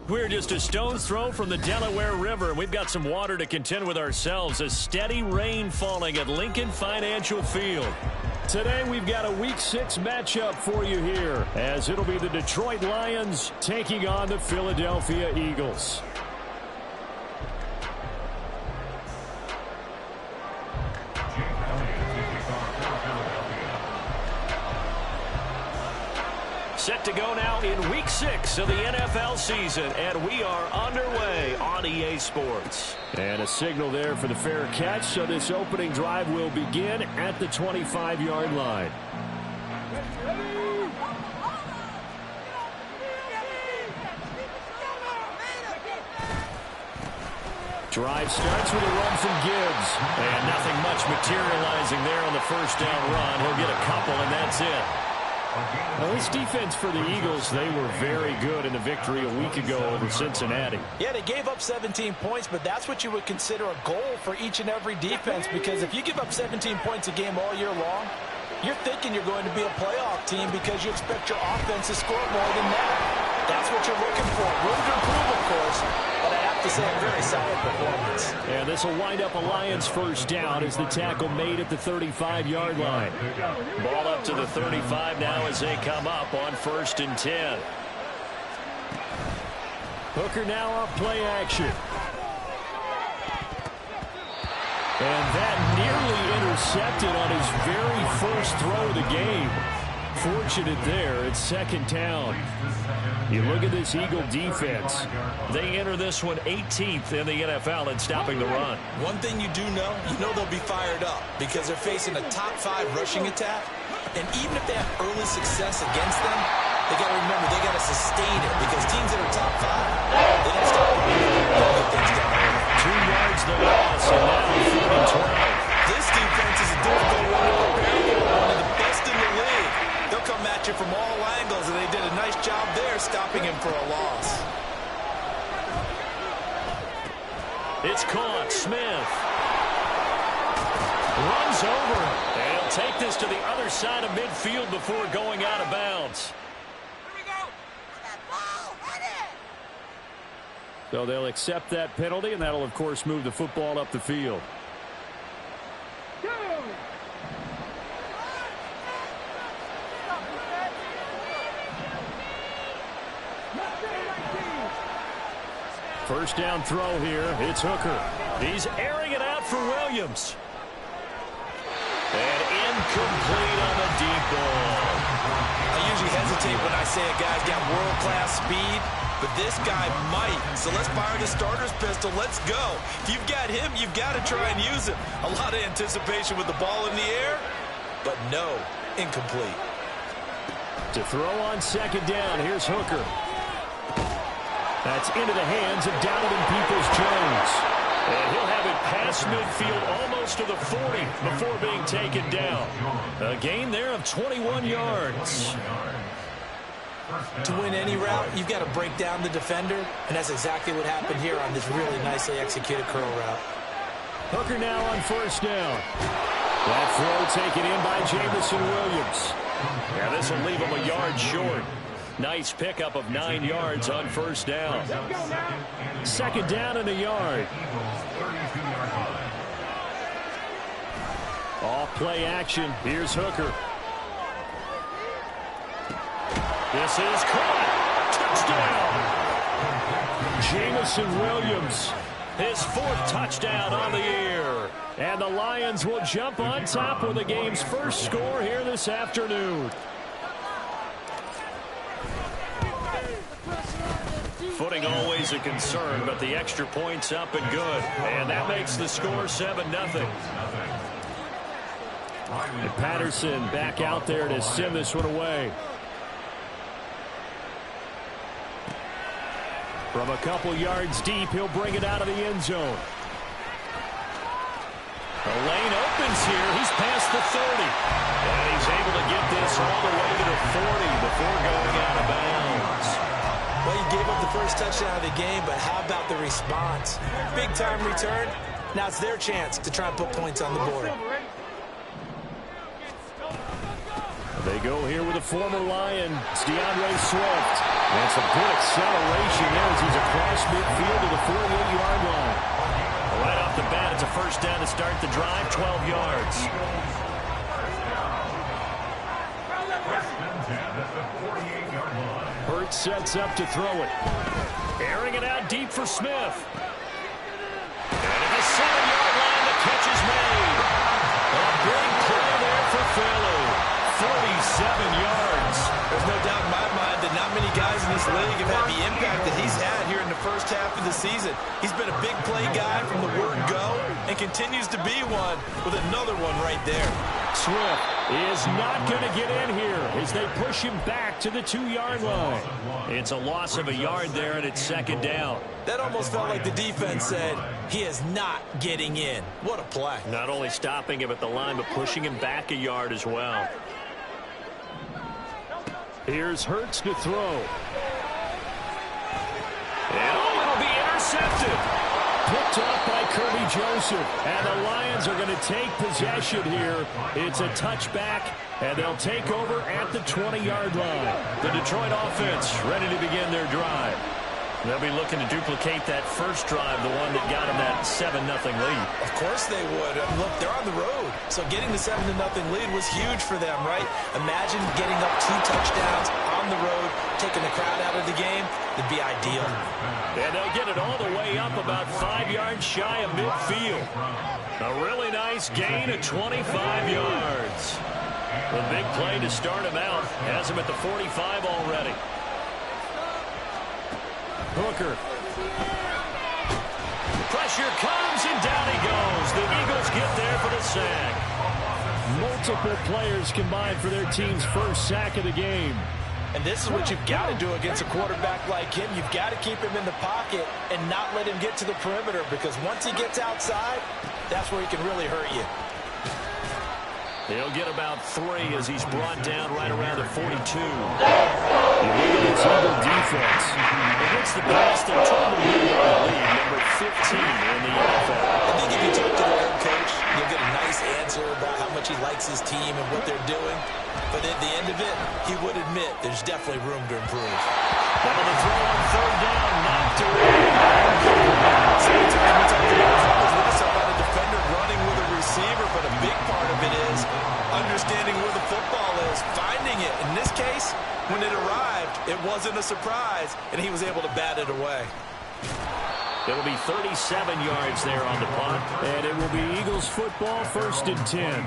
We're just a stone's throw from the Delaware River, and we've got some water to contend with ourselves. A steady rain falling at Lincoln Financial Field. Today we've got a Week 6 matchup for you here, as it'll be the Detroit Lions taking on the Philadelphia Eagles. Set to go now in Week 6 of the NFL season, and we are underway on EA Sports. And a signal there for the fair catch, so this opening drive will begin at the 25-yard line. Drive starts with a run from Gibbs, and nothing much materializing there on the first down run. He'll get a couple, and that's it. Well, this defense for the Eagles, they were very good in the victory a week ago over Cincinnati. Yeah, they gave up 17 points, but that's what you would consider a goal for each and every defense, because if you give up 17 points a game all year long, you're thinking you're going to be a playoff team because you expect your offense to score more than that. That's what you're looking for. Room to improve, of course, but I have to say a very solid performance. And this will wind up a Lions first down as the tackle made at the 35-yard line. Ball up to the 35 now as they come up on 1st and 10. Hooker now off play action. And that nearly intercepted on his very first throw of the game. Fortunate there, it's 2nd down. You look at this Eagle defense. They enter this one 18th in the NFL in stopping the run. One thing you do know, they'll be fired up because they're facing a top 5 rushing attack. And even if they have early success against them, they got to remember they got to sustain it because teams that are top 5, they don't stop running. They'll get things done early. 2 yards the loss, and now 4th and 12. This defense is a difficult one to prepare for, one of the best in the league. They'll come at you from all angles, and they did a nice job there stopping him for a loss. It's caught. Smith runs over. And he'll take this to the other side of midfield before going out of bounds. So they'll accept that penalty, and that'll, of course, move the football up the field. First down throw here. It's Hooker. He's airing it out for Williams. And incomplete on the deep ball. I usually hesitate when I say a guy's got world-class speed, but this guy might. So let's fire the starter's pistol. Let's go. If you've got him, you've got to try and use him. A lot of anticipation with the ball in the air, but no, incomplete. To throw on 2nd down, here's Hooker. That's into the hands of Donovan Peoples-Jones. And he'll have it past midfield almost to the 40 before being taken down. A gain there of 21 yards. To win any route, you've got to break down the defender, and that's exactly what happened here on this really nicely executed curl route. Hooker now on 1st down. That throw taken in by Jamison Williams. Yeah, this will leave him a yard short. Nice pickup of 9 yards on 1st down. 2nd down and a yard. Off play action. Here's Hooker. This is caught. Touchdown. Jamison Williams. His 4th touchdown on the year. And the Lions will jump on top with the game's first score here this afternoon. Footing always a concern, but the extra point's up and good. And that makes the score 7-0. And Patterson back out there to send this one away. From a couple yards deep, he'll bring it out of the end zone. The lane opens here. He's past the 30. And he's able to get this all the way to the 40 before going out of bounds. Well, he gave up the first touchdown of the game, but how about the response? Big-time return. Now it's their chance to try and put points on the board. They go here with a former Lion. It's DeAndre Swift. And some good acceleration there as he's across midfield to the 48-yard line. Right off the bat, it's a first down to start the drive, 12 yards. Hurts sets up to throw it. Airing it out deep for Smith. And at the 7-yard line, the catch is made. A big play there for Philly. 47 yards. There's no doubt in my mind that not many guys in this league have had the impact that he's had here in the first half of the season. He's been a big play guy from the word go and continues to be one with another one right there. Swift is not going to get in here as they push him back to the 2-yard line. It's a loss of a yard there, and it's second down. That almost felt like the defense said, he is not getting in. What a play. Not only stopping him at the line, but pushing him back a yard as well. Here's Hurts to throw. And it'll be intercepted. Picked up by Kirby Joseph. And the Lions are going to take possession here. It's a touchback, and they'll take over at the 20-yard line. The Detroit offense ready to begin their drive. They'll be looking to duplicate that first drive, the one that got them that 7-0 lead. Of course they would. Look, they're on the road. So getting the 7-0 lead was huge for them, right? Imagine getting up 2 touchdowns on the road, taking the crowd out of the game. It'd be ideal. And they'll get it all the way up about 5 yards shy of midfield. A really nice gain of 25 yards. A big play to start him out. Has him at the 45 already. Hooker. Pressure comes, and down he goes. The Eagles get there for the sack. Multiple players combined for their team's first sack of the game. And this is what you've got to do against a quarterback like him. You've got to keep him in the pocket and not let him get to the perimeter, because once he gets outside, that's where he can really hurt you. He'll get about 3 as he's brought down right around the 42. It's Eagle defense. Against the pass, they're trying to lead the league, number 15 in the NFL. I think if you talk to the head coach, you'll get a nice answer about how much he likes his team and what they're doing. But at the end of it, he would admit there's definitely room to improve. Now the throw on third down, knocked away. Sometimes we talk to the offense, we're just about a defender running with a receiver, but a big part of it is understanding where the football is, finding it. In this case, when it arrived, it wasn't a surprise, and he was able to bat it away. It'll be 37 yards there on the punt, and it will be Eagles football, 1st and 10.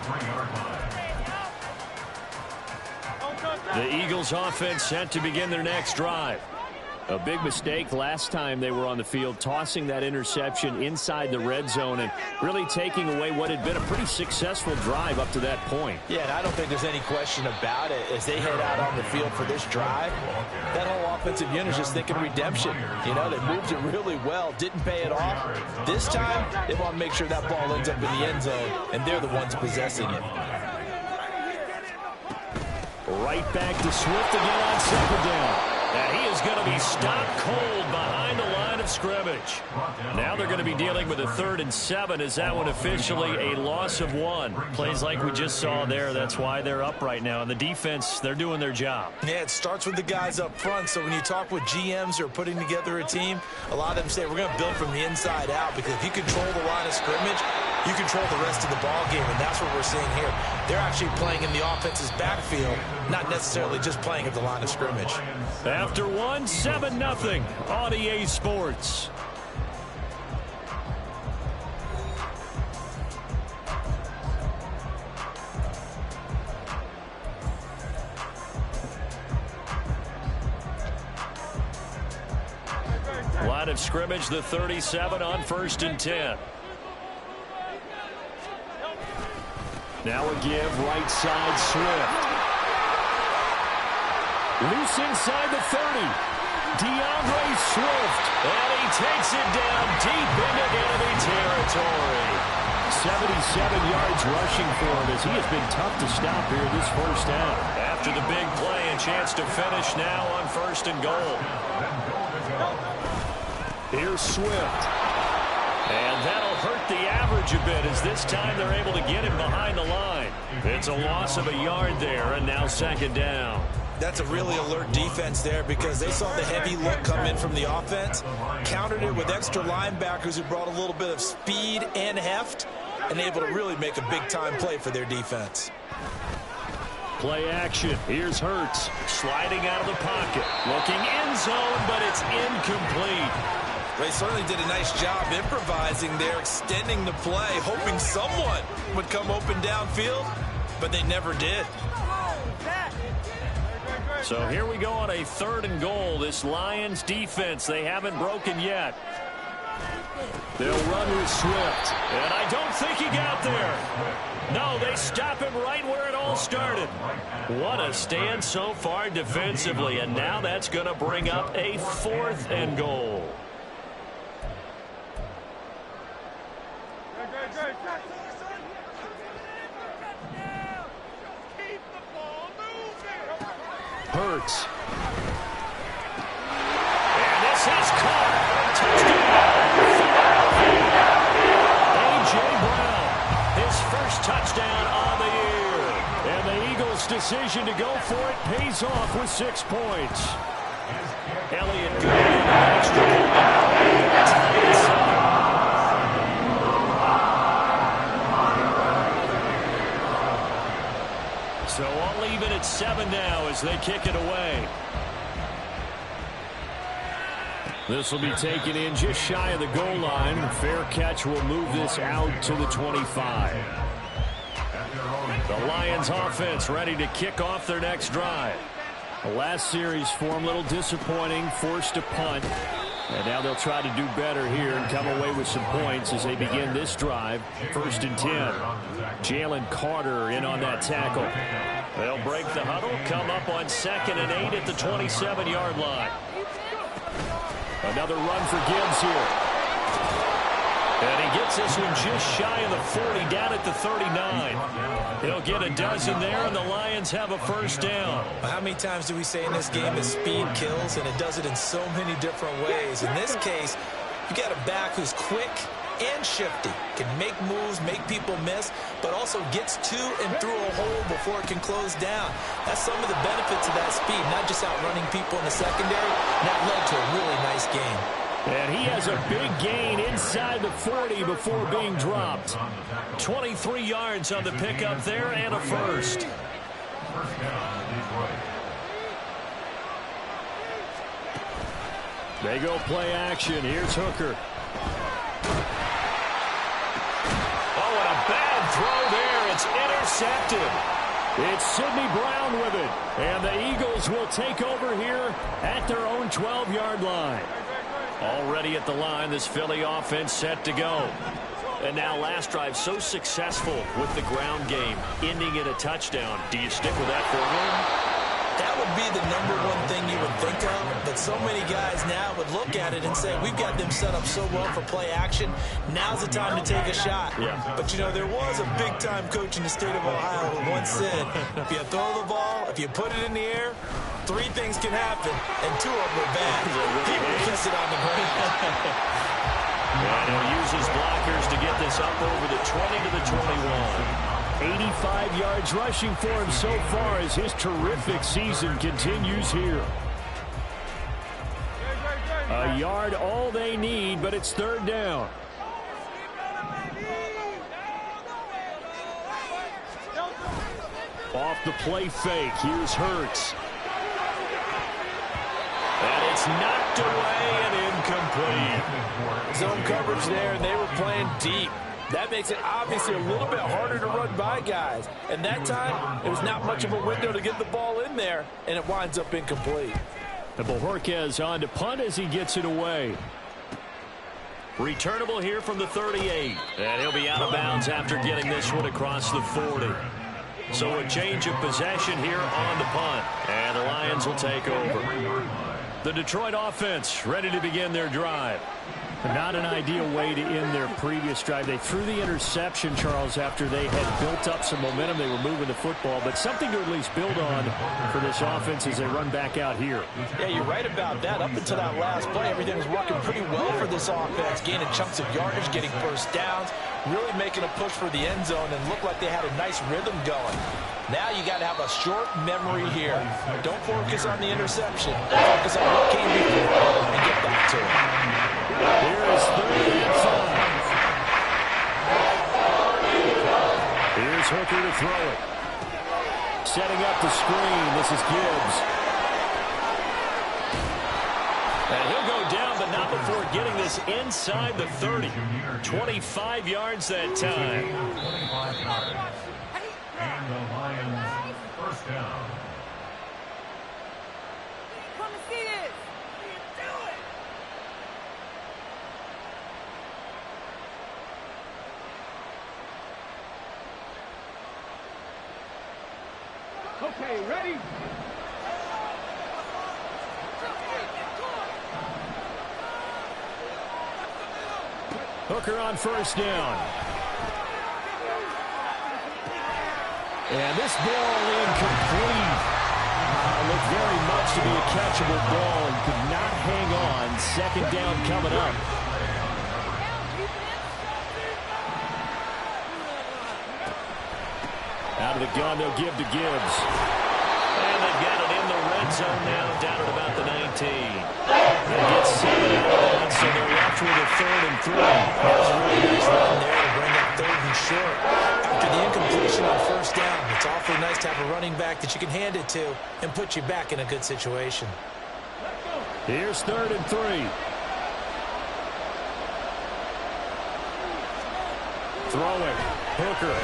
The Eagles offense set to begin their next drive. A big mistake last time they were on the field, tossing that interception inside the red zone and really taking away what had been a pretty successful drive up to that point. Yeah, and I don't think there's any question about it. As they head out on the field for this drive, that whole offensive unit is just thinking redemption. You know, they moved it really well, didn't pay it off. This time, they want to make sure that ball ends up in the end zone, and they're the ones possessing it. Right back to Swift again on 2nd down. And he is going to be stopped cold behind the line of scrimmage. Now they're going to be dealing with a 3rd and 7 as that one officially a loss of 1. Plays like we just saw there. That's why they're up right now. And the defense, they're doing their job. Yeah, it starts with the guys up front. So when you talk with GMs who are putting together a team, a lot of them say we're going to build from the inside out, because if you control the line of scrimmage, you control the rest of the ball game, and that's what we're seeing here. They're actually playing in the offense's backfield, not necessarily just playing at the line of scrimmage. After 1, 7-0 on EA Sports. Line of scrimmage, the 37 on 1st and 10. Now a give, right side, Swift. Loose inside the 30. DeAndre Swift. And he takes it down deep into enemy territory. 77 yards rushing for him as he has been tough to stop here this first half. After the big play, a chance to finish now on 1st and goal. Here's Swift. And that'll hurt the average a bit as this time they're able to get him behind the line. It's a loss of a yard there, and now second down. That's a really alert defense there because they saw the heavy look come in from the offense, countered it with extra linebackers who brought a little bit of speed and heft, and able to really make a big-time play for their defense. Play action. Here's Hurts sliding out of the pocket. Looking end zone, but it's incomplete. They certainly did a nice job improvising there, extending the play, hoping someone would come open downfield, but they never did. So here we go on a 3rd and goal. This Lions defense, they haven't broken yet. They'll run with Swift, and I don't think he got there. No, they stop him right where it all started. What a stand so far defensively, and now that's going to bring up a 4th and goal. Hurts. And this is caught. Touchdown. A.J. Brown, his first touchdown of the year. And the Eagles' decision to go for it pays off with 6 points. Elliott good on the extra point. So all even at 7 now as they kick it away. This will be taken in just shy of the goal line. Fair catch will move this out to the 25. The Lions offense ready to kick off their next drive. The last series for them a little disappointing, forced a punt. And now they'll try to do better here and come away with some points as they begin this drive. 1st and 10. Jalen Carter in on that tackle. They'll break the huddle, come up on 2nd and 8 at the 27-yard line. Another run for Gibbs here. And he gets this one just shy of the 40, down at the 39. He'll get a dozen there, and the Lions have a 1st down. How many times do we say in this game that speed kills, and it does it in so many different ways? In this case, you got a back who's quick and shifty, can make moves, make people miss, but also gets to and through a hole before it can close down. That's some of the benefits of that speed, not just outrunning people in the secondary. That led to a really nice game. And he has a big gain inside the 40 before being dropped. 23 yards on the pickup there and a 1st. They go play action. Here's Hooker. Oh, and a bad throw there. It's intercepted. It's Sidney Brown with it. And the Eagles will take over here at their own 12-yard line. Already at the line, this Philly offense set to go. And now last drive so successful with the ground game, ending in a touchdown. Do you stick with that formula? That would be the #1 thing you would think of, but so many guys now would look at it and say, we've got them set up so well for play action. Now's the time to take a shot. Yeah. But, you know, there was a big-time coach in the state of Ohio who once said, if you throw the ball, if you put it in the air, 3 things can happen, and 2 of them are bad. People kiss it on the ground. And he'll use his blockers to get this up over the 20 to the 21. 85 yards rushing for him so far as his terrific season continues here. A yard all they need, but it's 3rd down. Off the play fake, here's Hurts. And it's knocked away and incomplete. Zone coverage there, and they were playing deep. That makes it obviously a little bit harder to run by guys. And that time, there was not much of a window to get the ball in there, and it winds up incomplete. And Bojorquez on to punt as he gets it away. Returnable here from the 38. And he'll be out of bounds after getting this one across the 40. So a change of possession here on the punt. And the Lions will take over. The Detroit offense ready to begin their drive. Not an ideal way to end their previous drive. They threw the interception, Charles, after they had built up some momentum. They were moving the football, but something to at least build on for this offense as they run back out here. Yeah, you're right about that. Up until that last play, everything was working pretty well for this offense, gaining chunks of yardage, getting first downs, really making a push for the end zone, and looked like they had a nice rhythm going. Now you got to have a short memory here. Don't focus on the interception. Focus on what came before and get back to it. Here's 3rd and 5. Here's Hooker to throw it. Setting up the screen. This is Gibbs. And he'll go down, but not before getting this inside the 30. 25 yards that time. And the Lions first down. Come and see this. Okay, ready? Hooker on first down. And this ball incomplete. Looked very much to be a catchable ball and could not hang on. 2nd down coming up. Out of the gun, they'll give to Gibbs. And they've got it in the red zone now, down at about the 19. They get 7 out of that, so they're left with a 3rd and 3. That was a really nice run there to bring up 3rd and short. After the incompletion on first down, it's awfully nice to have a running back that you can hand it to and put you back in a good situation. Here's 3rd and 3. Throwing. Hooker.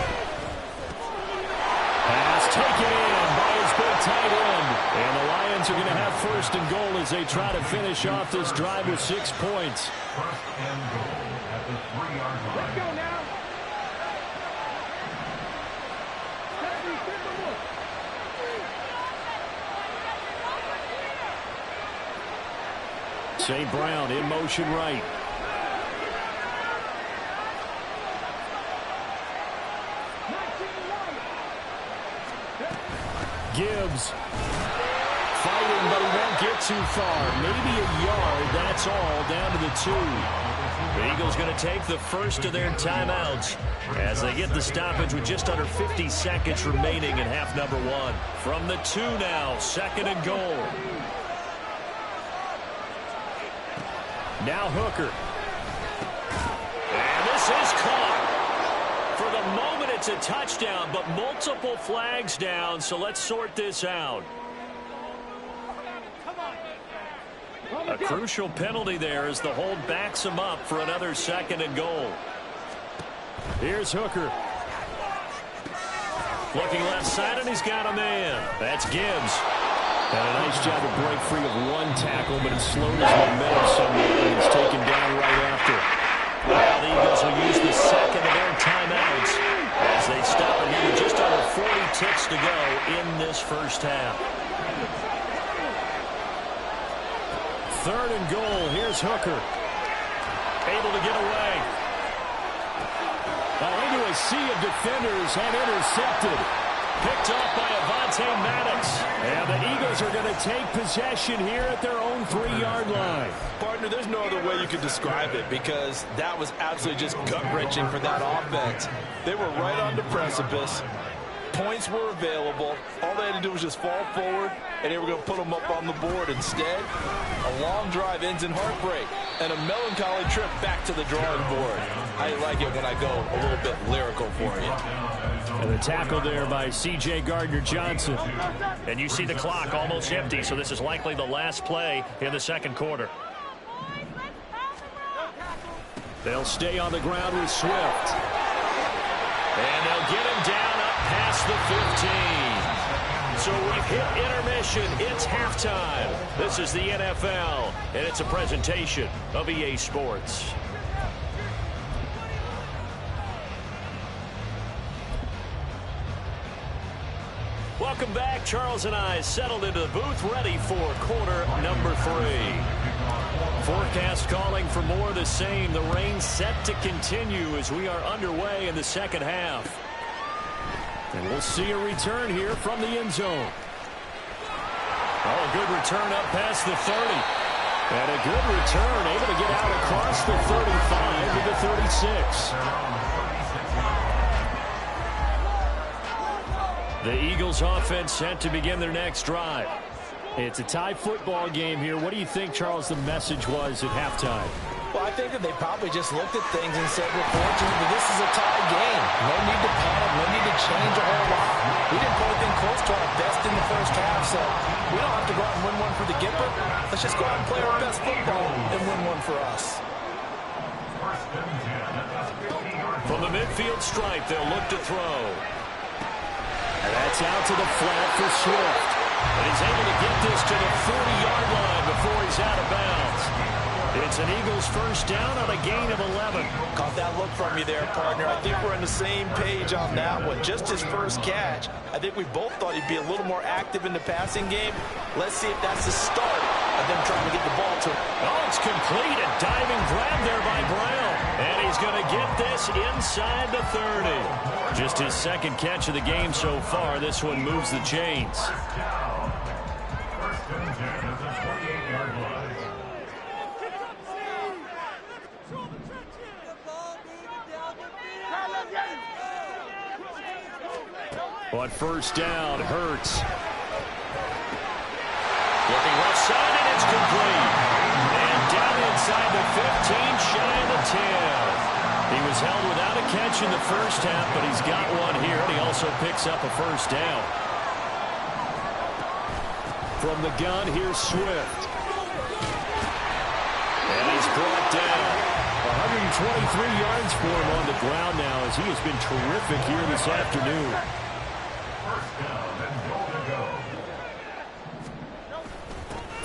Pass taken in by his big tight end. And the Lions are going to have 1st and goal as they try to finish off this drive with 6 points. 1st and goal at the 3-yard line. Let's go now. St. Brown in motion right. Gibbs fighting, but he won't get too far. Maybe a yard, that's all, down to the 2. The Eagles going to take the first of their timeouts as they get the stoppage with just under 50 seconds remaining in half number 1. From the 2 now, 2nd and goal. Now Hooker. And this is caught. For the moment, it's a touchdown, but multiple flags down, so let's sort this out. A crucial penalty there as the hold backs him up for another 2nd and goal. Here's Hooker. Looking left side, and he's got a man. That's Gibbs. And a nice job to break free of one tackle, but it slowed his momentum somewhat, and he's taken down right after. Now the Eagles will use the 2nd of their timeouts as they stop it here with just under 40 ticks to go in this first half. 3rd and goal. Here's Hooker. Able to get away. Into a sea of defenders and intercepted. Picked off by Avonte Maddox. And the Eagles are going to take possession here at their own 3-yard line. Partner, there's no other way you could describe it because that was absolutely just gut-wrenching for that offense. They were right on the precipice. Points were available. All they had to do was just fall forward, and they were going to put them up on the board. Instead, a long drive ends in heartbreak and a melancholy trip back to the drawing board. I like it when I go a little bit lyrical for you. And the tackle there by C.J. Gardner-Johnson. And you see the clock almost empty, so this is likely the last play in the 2nd quarter. They'll stay on the ground with Swift. And they'll get him down up past the 15. So we've hit intermission. It's halftime. This is the NFL, and it's a presentation of EA Sports. Welcome back. Charles and I settled into the booth, ready for quarter number 3. Forecast calling for more of the same. The rain set to continue as we are underway in the second half. And we'll see a return here from the end zone. Oh, a good return up past the 30. And a good return, able to get out across the 35 to the 36. The Eagles offense set to begin their next drive. It's a tie football game here. What do you think, Charles, the message was at halftime? Well, I think that they probably just looked at things and said, we're fortunate that this is a tie game. No need to panic, no need to change a whole lot. We didn't put anything close to our best in the first half, so we don't have to go out and win one for the Gipper. Let's just go out and play our best football and win one for us. From the midfield stripe, they'll look to throw. And that's out to the flat for Swift. And he's able to get this to the 40-yard line before he's out of bounds. It's an Eagles first down on a gain of 11. Caught that look from you there, partner. I think we're on the same page on that one. Just his first catch. I think we both thought he'd be a little more active in the passing game. Let's see if that's the start of them trying to get the ball to him. Oh, it's complete. A diving grab there by Brown. And he's going to get this inside the 30. Just his second catch of the game so far. This one moves the chains. First and 10 at the 28-yard line. On first down, Hurts. Looking left side, and it's complete. And down inside the 15, shy of the 10. He was held without a catch in the first half, but he's got one here, and he also picks up a first down. From the gun, here's Swift. And he's brought down. 123 yards for him on the ground now, as he has been terrific here this afternoon.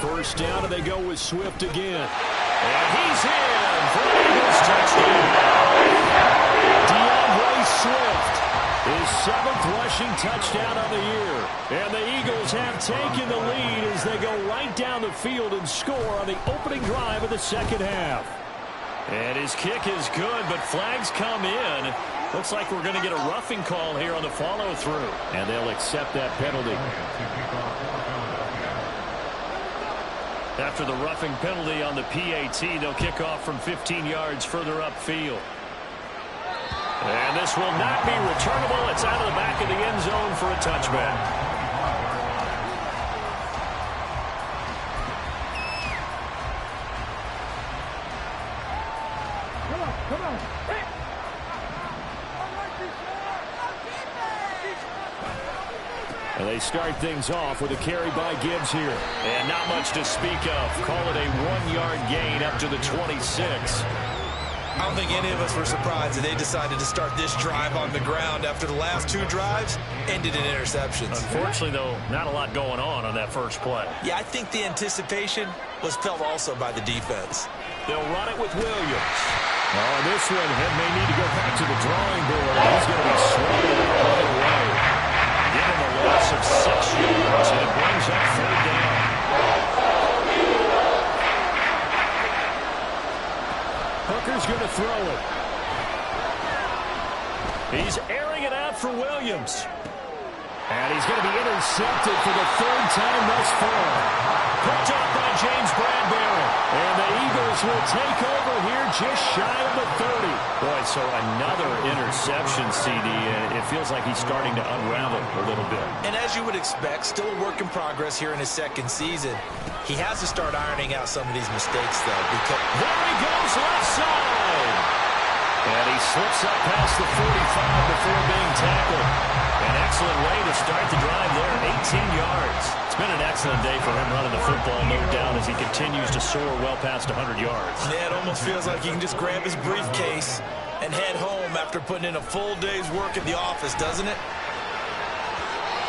First down, and they go with Swift again. And he's in for the Eagles touchdown. DeAndre Swift, his 7th rushing touchdown of the year. And the Eagles have taken the lead as they go right down the field and score on the opening drive of the second half. And his kick is good, but flags come in. Looks like we're going to get a roughing call here on the follow-through. And they'll accept that penalty. After the roughing penalty on the PAT, they'll kick off from 15 yards further upfield. And this will not be returnable. It's out of the back of the end zone for a touchback. And they start things off with a carry by Gibbs here. And not much to speak of. Call it a 1-yard gain up to the 26. I don't think any of us were surprised that they decided to start this drive on the ground after the last 2 drives ended in interceptions. Unfortunately, though, not a lot going on that first play. Yeah, I think the anticipation was felt also by the defense. They'll run it with Williams. Oh, this one may need to go back to the drawing board. He's going to be swallowed up right away. Give him a loss of 6 yards, and it brings up third down. Hooker's going to throw it. He's airing it out for Williams. And he's going to be intercepted for the 3rd time thus far. Picked up by James Bradbury. And the Eagles will take over here just shy of the 30. Boy, so another interception, CD. And it feels like he's starting to unravel a little bit. And as you would expect, still a work in progress here in his 2nd season. He has to start ironing out some of these mistakes, though. Because there he goes, left side. And he slips up past the 45 before being tackled. An excellent way to start the drive there, 18 yards. It's been an excellent day for him running the football, no doubt, as he continues to soar well past 100 yards. Yeah, it almost feels like he can just grab his briefcase and head home after putting in a full day's work at the office, doesn't it?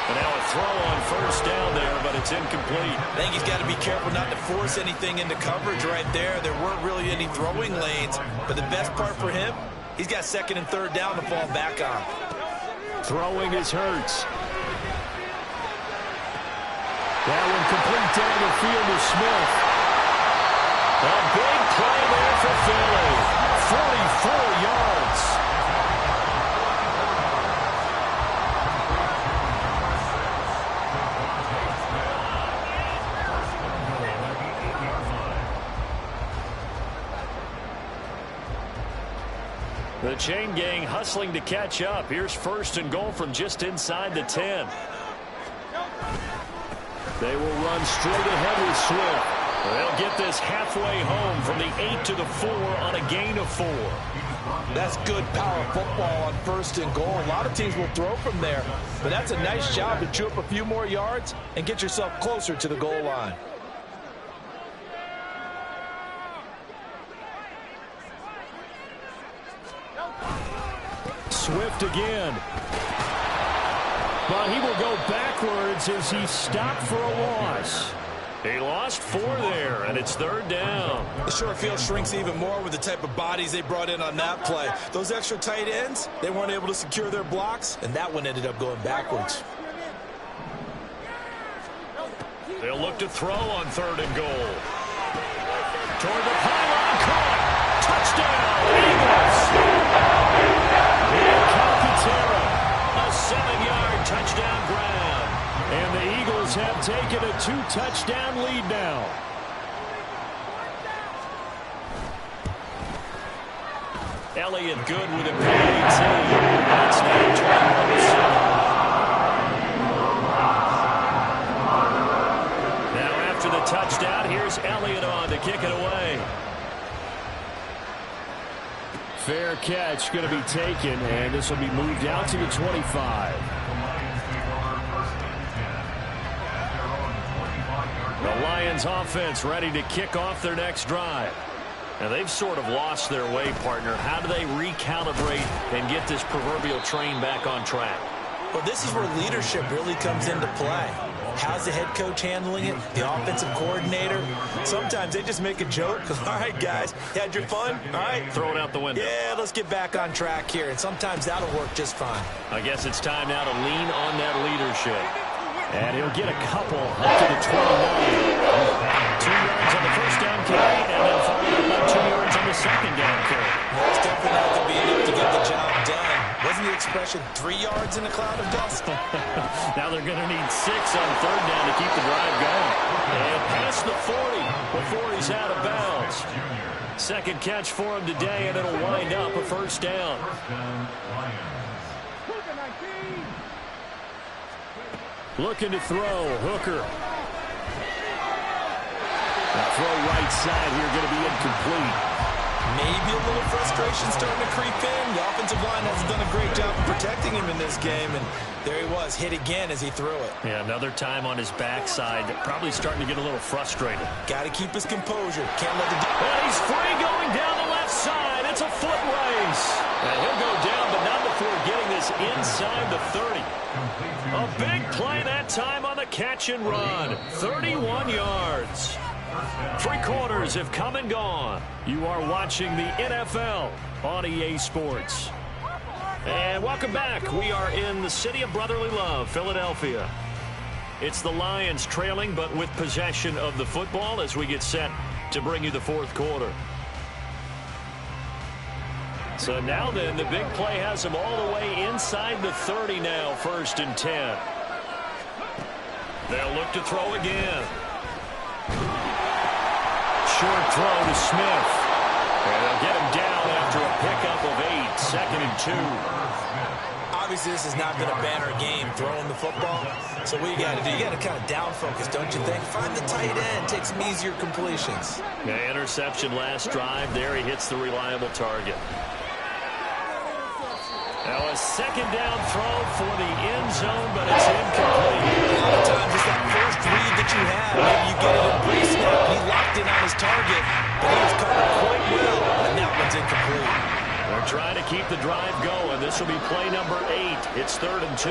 And now a throw on first down there, but it's incomplete. I think he's got to be careful not to force anything into coverage right there. There weren't really any throwing lanes, but the best part for him, he's got 2nd and 3rd down to fall back on. Throwing is Hurts. That one complete down the field to Smith. A big play there for Philly. 44 yards. The chain gang hustling to catch up. Here's first and goal from just inside the 10. They will run straight ahead with Swift. They'll get this halfway home from the 8 to the 4 on a gain of 4. That's good power football on first and goal. A lot of teams will throw from there, but that's a nice job to chew up a few more yards and get yourself closer to the goal line. Swift again. But he will go backwards as he stopped for a loss. He lost 4 there, and it's third down. The short field shrinks even more with the type of bodies they brought in on that play. Those extra tight ends, they weren't able to secure their blocks, and that one ended up going backwards. They'll look to throw on third and goal. Toward the pylon, caught. Touchdown, Eagles. Calcaterra, a 7-yard touchdown grab. And the Eagles have taken a 2-touchdown lead now. Elliott good with a PAT. That's now 21-7. Now after the touchdown, here's Elliott on to kick it away. Fair catch going to be taken, and this will be moved out to the 25. The Lions offense ready to kick off their next drive. Now they've sort of lost their way, partner. How do they recalibrate and get this proverbial train back on track? Well, this is where leadership really comes into play. How's the head coach handling it? The offensive coordinator? Sometimes they just make a joke. All right, guys, you had your fun? All right. Throw it out the window. Yeah, let's get back on track here. And sometimes that'll work just fine. I guess it's time now to lean on that leadership. And he'll get a couple up to the 29. 2 yards on the first down carry, and then followed up by 2 yards on the second down carry. Well, it's definitely not going to be enough to get the job done. Wasn't the expression 3 yards in a cloud of dust? Now they're going to need 6 on third down to keep the drive going. And past the 40 before he's out of bounds. Second catch for him today, and it'll wind up a first down. Looking to throw, Hooker. That throw right side here going to be incomplete. Maybe a little frustration starting to creep in. The offensive line hasn't done a great job of protecting him in this game, and there he was, hit again as he threw it. Yeah, another time on his backside, probably starting to get a little frustrated. Got to keep his composure. Can't let the... And he's free going down the left side. It's a foot race. And he'll go down, but not before getting this inside the 30. A big play that time on the catch and run. 31 yards. 3 quarters have come and gone. You are watching the NFL on EA Sports. And welcome back. We are in the city of brotherly love, Philadelphia. It's the Lions trailing, but with possession of the football as we get set to bring you the fourth quarter. So now then, the big play has them all the way inside the 30 now, first and 10. They'll look to throw again. Short throw to Smith. And they'll get him down after a pickup of 8, second and 2. Obviously, this has not been a banner game throwing the football. So what you got to do, you got to kind of down focus, don't you think? Find the tight end, take some easier completions. Yeah, interception last drive. There he hits the reliable target. Now a second down throw for the end zone, but it's incomplete. A lot of times it's that first read that you have. Maybe you get it in pre-snap. He locked in on his target, but he was covered quite well, and that one's incomplete. They're trying to keep the drive going. This will be play number 8. It's third and 2.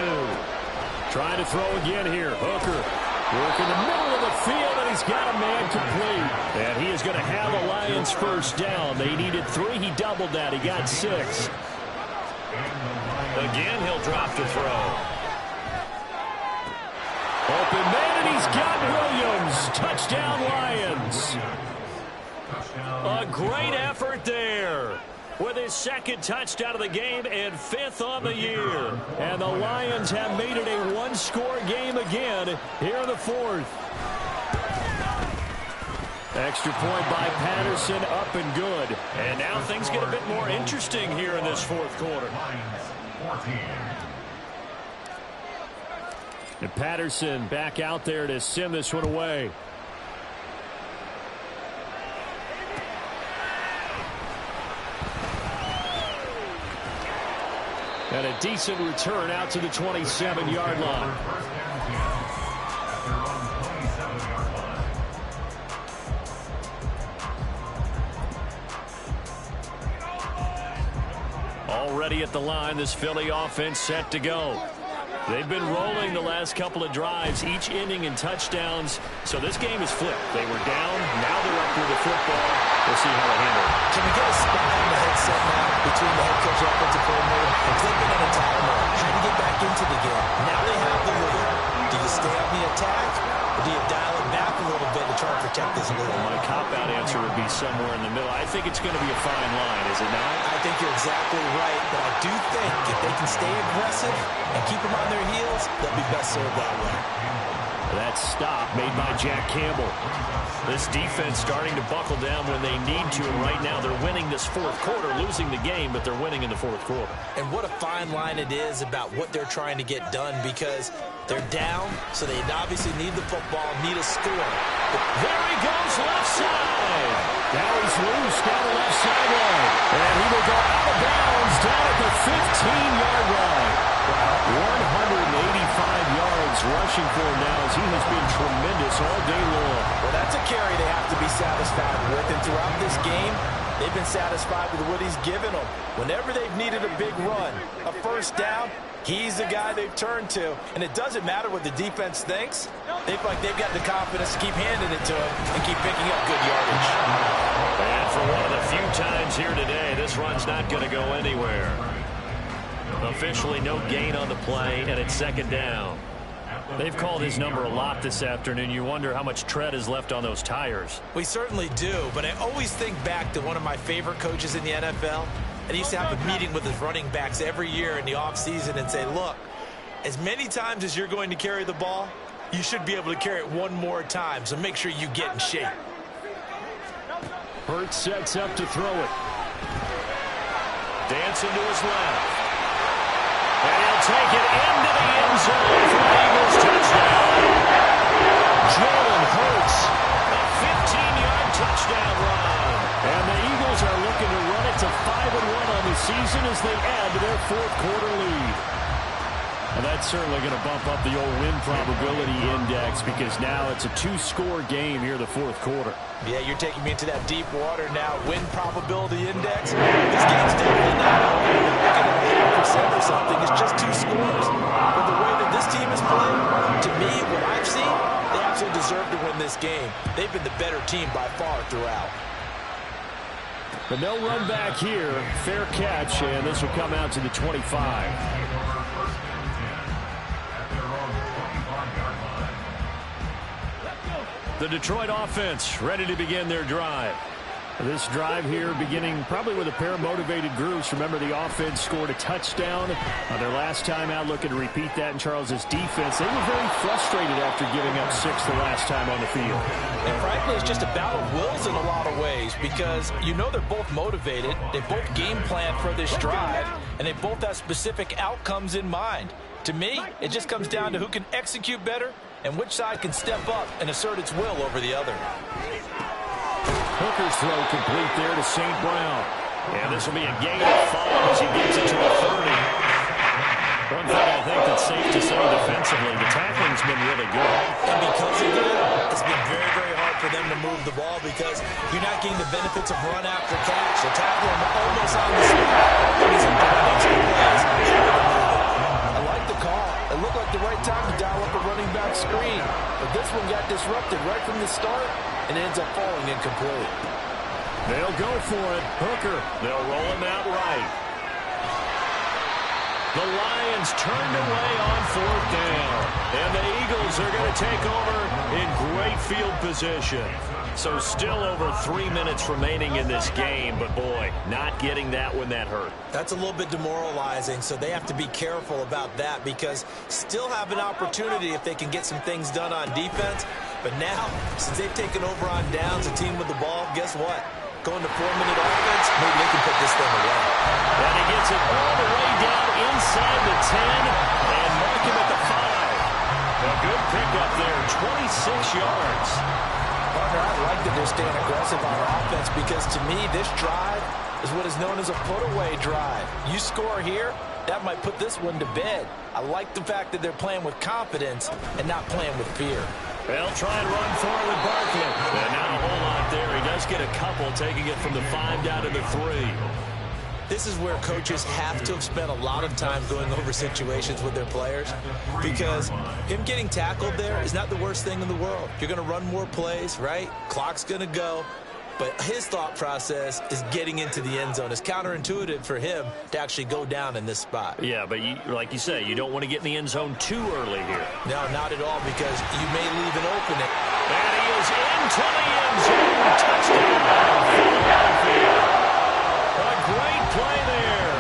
Trying to throw again here. Hooker work in the middle of the field, and he's got a man complete. And he is going to have a Lions first down. They needed 3. He doubled that. He got 6. Again, he'll drop to throw. Open man, and he's He's got Williams. Touchdown, Lions. A great effort there with his second touchdown of the game and 5th on the year. And the Lions have made it a one-score game again here in the 4th. Extra point by Patterson, up and good. And now things get a bit more interesting here in this 4th quarter. And Patterson back out there to send this one away. And a decent return out to the 27-yard line. Already at the line, this Philly offense set to go. They've been rolling the last couple of drives, each ending in touchdowns. So this game is flipped. They were down, now they're up with the football. We'll see how they handle it. Can we get a spot on the headset now between the head coach and offensive coordinator? They've been in a time mode, trying to get back into the game. Now they have the lead. Do you stay on the attack, or do you dial it back a little bit to try to protect this lead? My cop-out answer would be somewhere in the middle. I think it's going to be a fine line, is it not? I think you're exactly right, but I do think if they can stay aggressive and keep them on their heels, they'll be best served that way. That stop made by Jack Campbell. This defense starting to buckle down when they need to, and right now they're winning this 4th quarter, losing the game, but they're winning in the 4th quarter. And what a fine line it is about what they're trying to get done, because they're down, so they obviously need the football, need a score. But there he goes, left side. Now he's loose down the left sideline. And he will go out of bounds down at the 15-yard line. 185 yards rushing for him now as he has been tremendous all day long. Well, that's a carry they have to be satisfied with. And throughout this game, they've been satisfied with what he's given them. Whenever they've needed a big run, a first down, he's the guy they've turned to. And it doesn't matter what the defense thinks. They feel like they've got the confidence to keep handing it to him and keep picking up good yardage. And for one of the few times here today, this run's not going to go anywhere. Officially no gain on the play, and it's 2nd down. They've called his number a lot this afternoon. You wonder how much tread is left on those tires. We certainly do, but I always think back to one of my favorite coaches in the NFL. And he used to have a meeting with his running backs every year in the offseason and say, look, as many times as you're going to carry the ball, you should be able to carry it one more time, so make sure you get in shape. Hurts sets up to throw it. Dancing to his left. And he'll take it into the end zone for the Eagles touchdown. Jalen Hurts, a 15-yard touchdown run. And the Eagles are looking to run it to 5-1 on the season as they add to their 4th quarter lead. And that's certainly going to bump up the old win probability index because now it's a 2-score game here in the 4th quarter. Yeah, you're taking me into that deep water now. Win probability index. This game's definitely not over. You're looking at 100% or something. It's just 2 scores. But the way that this team is playing, to me, what I've seen, they absolutely deserve to win this game. They've been the better team by far throughout. But no run back here. Fair catch, and this will come out to the 25. The Detroit offense ready to begin their drive. This drive here beginning probably with a pair of motivated groups. Remember, the offense scored a touchdown their last time out, looking to repeat that in Charles's defense. They were very frustrated after giving up 6 the last time on the field. And frankly, it's just a battle of wills in a lot of ways because you know they're both motivated. They both game plan for this drive, and they both have specific outcomes in mind. To me, it just comes down to who can execute better and which side can step up and assert its will over the other. Hooker's throw complete there to St. Brown. And this will be a gain of 5 as he gets it to the 30. One thing I think that's safe to say defensively, the tackling's been really good. And because of that, it's been very, very hard for them to move the ball because you're not getting the benefits of run after catch. They're tackling him almost on the spot. And he's implementing some plays. I like the call. It looked like the right time to dial up a running back screen. But this one got disrupted right from the start and ends up falling incomplete. They'll go for it. Hooker. They'll roll him out right. The Lions turned away on 4th down. And the Eagles are going to take over in great field position. So still over 3 minutes remaining in this game. But, boy, not getting that when that hurt. That's a little bit demoralizing, so they have to be careful about that because still have an opportunity if they can get some things done on defense. But now, since they've taken over on downs, a team with the ball, guess what? Going to 4-minute offense, maybe they can put this thing away. And he gets it all the way down inside the 10 and mark him at the 5. A good pickup there, 26 yards. Partner, I like that they're staying aggressive on offense because to me, this drive is what is known as a put-away drive. You score here, that might put this one to bed. I like the fact that they're playing with confidence and not playing with fear. They'll try and run forward with Barkley. And not a whole lot there. He does get a couple, taking it from the 5 down to the 3. This is where coaches have to have spent a lot of time going over situations with their players because him getting tackled there is not the worst thing in the world. You're going to run more plays, right? Clock's going to go. But his thought process is getting into the end zone. It's counterintuitive for him to actually go down in this spot. Yeah, but like you say, you don't want to get in the end zone too early here. No, not at all, because you may leave an opening. And he is into the end zone. Touchdown, Philadelphia. A great play there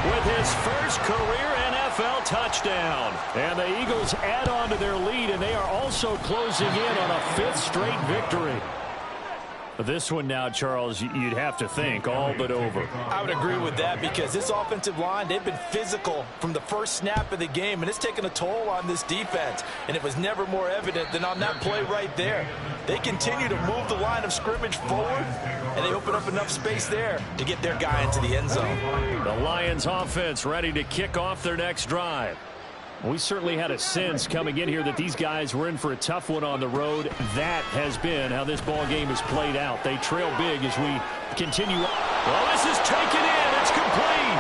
with his first career NFL touchdown. And the Eagles add on to their lead, and they are also closing in on a 5th straight victory. This one now, Charles, you'd have to think all but over. I would agree with that because this offensive line, they've been physical from the first snap of the game, and it's taken a toll on this defense. And it was never more evident than on that play right there. They continue to move the line of scrimmage forward, and they open up enough space there to get their guy into the end zone. The Lions offense ready to kick off their next drive. We certainly had a sense coming in here that these guys were in for a tough one on the road. That has been how this ball game has played out. They trail big as we continue. Well, this is taken in. It's complete.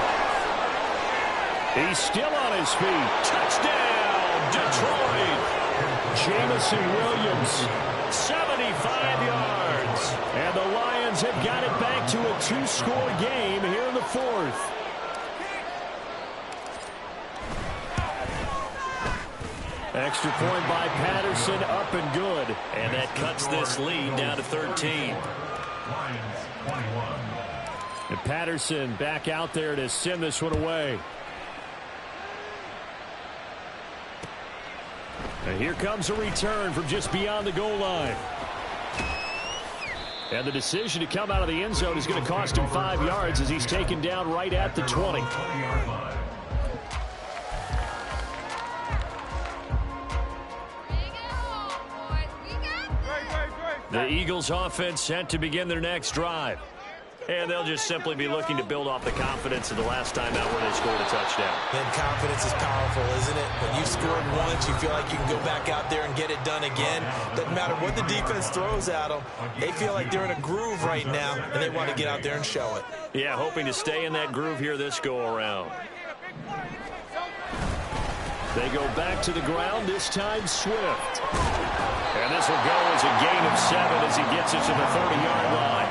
He's still on his feet. Touchdown, Detroit. Jamison Williams, 75 yards. And the Lions have got it back to a 2-score game here in the 4th. Extra point by Patterson, up and good. And that cuts this lead down to 13. And Patterson back out there to send this one away. And here comes a return from just beyond the goal line. And the decision to come out of the end zone is going to cost him 5 yards as he's taken down right at the 20. The Eagles offense set to begin their next drive. And they'll just simply be looking to build off the confidence of the last time out where they scored a touchdown. And confidence is powerful, isn't it? When you scored once, you feel like you can go back out there and get it done again. Doesn't matter what the defense throws at them. They feel like they're in a groove right now, and they want to get out there and show it. Yeah, hoping to stay in that groove here this go-around. They go back to the ground, this time Swift. And this will go as a gain of 7 as he gets it to the 30-yard line.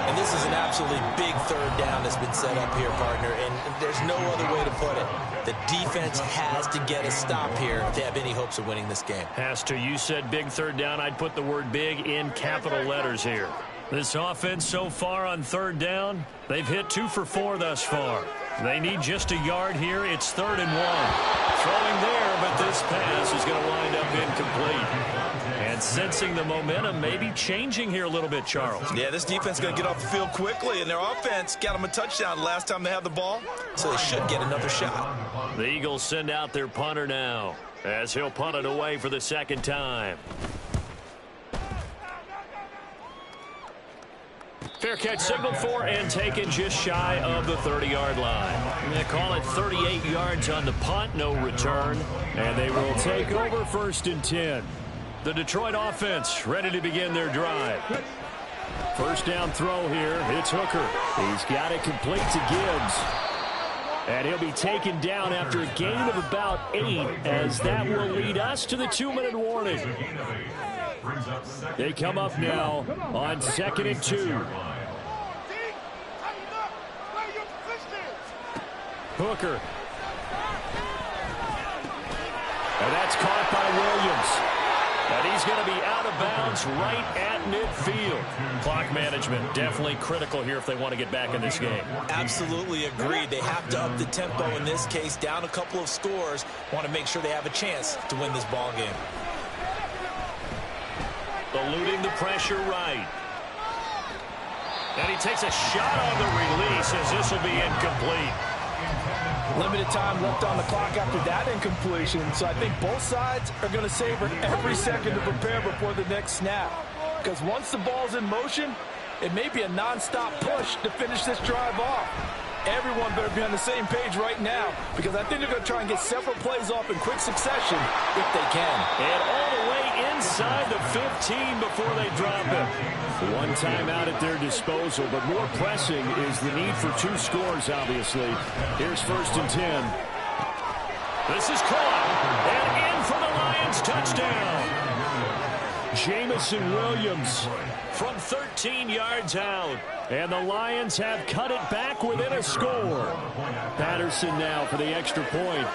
And this is an absolutely big 3rd down that's been set up here, partner, and there's no other way to put it. The defense has to get a stop here if they have any hopes of winning this game. Has to. You said big 3rd down. I'd put the word big in capital letters here. This offense so far on 3rd down, they've hit 2 for 4 thus far. They need just a yard here. It's 3rd and 1. Throwing there, but this pass is going to wind up incomplete. And sensing the momentum maybe changing here a little bit, Charles. Yeah, this defense is going to get off the field quickly, and their offense got them a touchdown last time they had the ball, so they should get another shot. The Eagles send out their punter now as he'll punt it away for the 2nd time. Fair catch signaled for and taken just shy of the 30-yard line. They call it 38 yards on the punt, no return. And they will take over 1st and 10. The Detroit offense ready to begin their drive. First down throw here. It's Hooker. He's got it complete to Gibbs. And he'll be taken down after a gain of about 8 as that will lead us to the 2-minute warning. They come up now on 2nd and 2. Hooker And that's caught by Williams. And he's going to be out of bounds right at midfield. Clock management definitely critical here if they want to get back in this game. Absolutely agreed. They have to up the tempo in this case, down a couple of scores. Want to make sure they have a chance to win this ball game. Eluding the pressure right. And he takes a shot on the release as this will be incomplete. Limited time left on the clock after that incompletion, so I think both sides are going to savor every second to prepare before the next snap. Because once the ball's in motion, it may be a non-stop push to finish this drive off. Everyone better be on the same page right now, because I think they're going to try and get several plays off in quick succession if they can. And all the way inside the 15 before they drop it. One timeout at their disposal, but more pressing is the need for 2 scores, obviously. Here's 1st and 10. This is caught, and in for the Lions touchdown. Jamison Williams from 13 yards out. And the Lions have cut it back within a score. Patterson now for the extra point.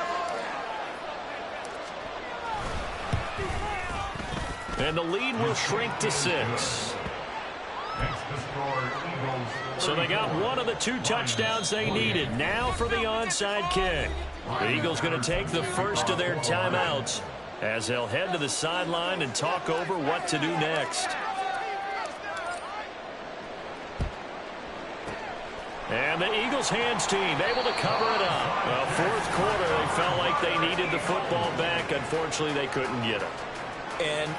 And the lead will shrink to 6. So they got one of the 2 touchdowns they needed. Now for the onside kick. The Eagles going to take the first of their timeouts as they'll head to the sideline and talk over what to do next. And the Eagles hands team able to cover it up. Well, 4th quarter, they felt like they needed the football back. Unfortunately, they couldn't get it. And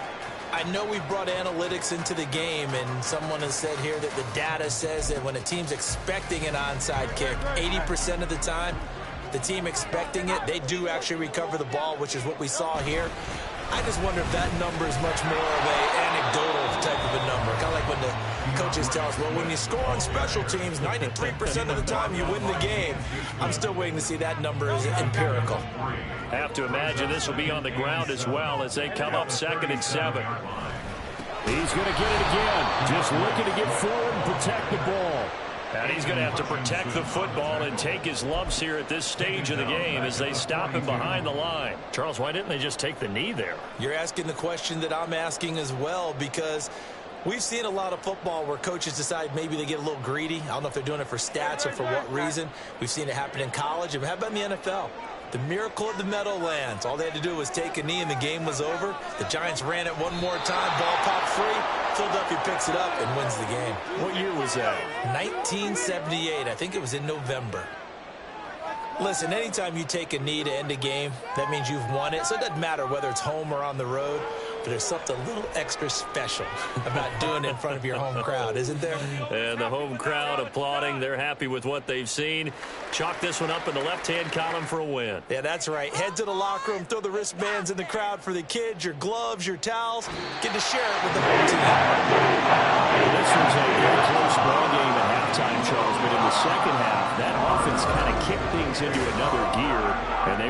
I know we brought analytics into the game, and someone has said here that the data says that when a team's expecting an onside kick, 80% of the time, the team expecting it, they do actually recover the ball, which is what we saw here. I just wonder if that number is much more of an anecdotal type of a number. Kind of like when the coaches tell us, well, when you score on special teams, 93% of the time you win the game. I'm still waiting to see that number is empirical. Have to imagine this will be on the ground as well as they come up 2nd and 7. He's going to get it again. Just looking to get forward and protect the ball. And he's going to have to protect the football and take his lumps here at this stage of the game as they stop him behind the line. Charles, why didn't they just take the knee there? You're asking the question that I'm asking as well, because we've seen a lot of football where coaches decide maybe they get a little greedy. I don't know if they're doing it for stats or for what reason. We've seen it happen in college. And how about in the NFL? The miracle of the Meadowlands. All they had to do was take a knee and the game was over. The Giants ran it one more time. Ball popped free. Philadelphia picks it up and wins the game. What year was that? 1978. I think it was in November. Listen, anytime you take a knee to end a game, that means you've won it. So it doesn't matter whether it's home or on the road. But there's something a little extra special about doing it in front of your home crowd, isn't there? And the home crowd applauding. They're happy with what they've seen. Chalk this one up in the left-hand column for a win. Yeah, that's right. Head to the locker room, throw the wristbands in the crowd for the kids, your gloves, your towels. Get to share it with the whole team. This was a very close ball game at halftime, Charles, but in the second half, that offense kind of kicked things into another gear, and they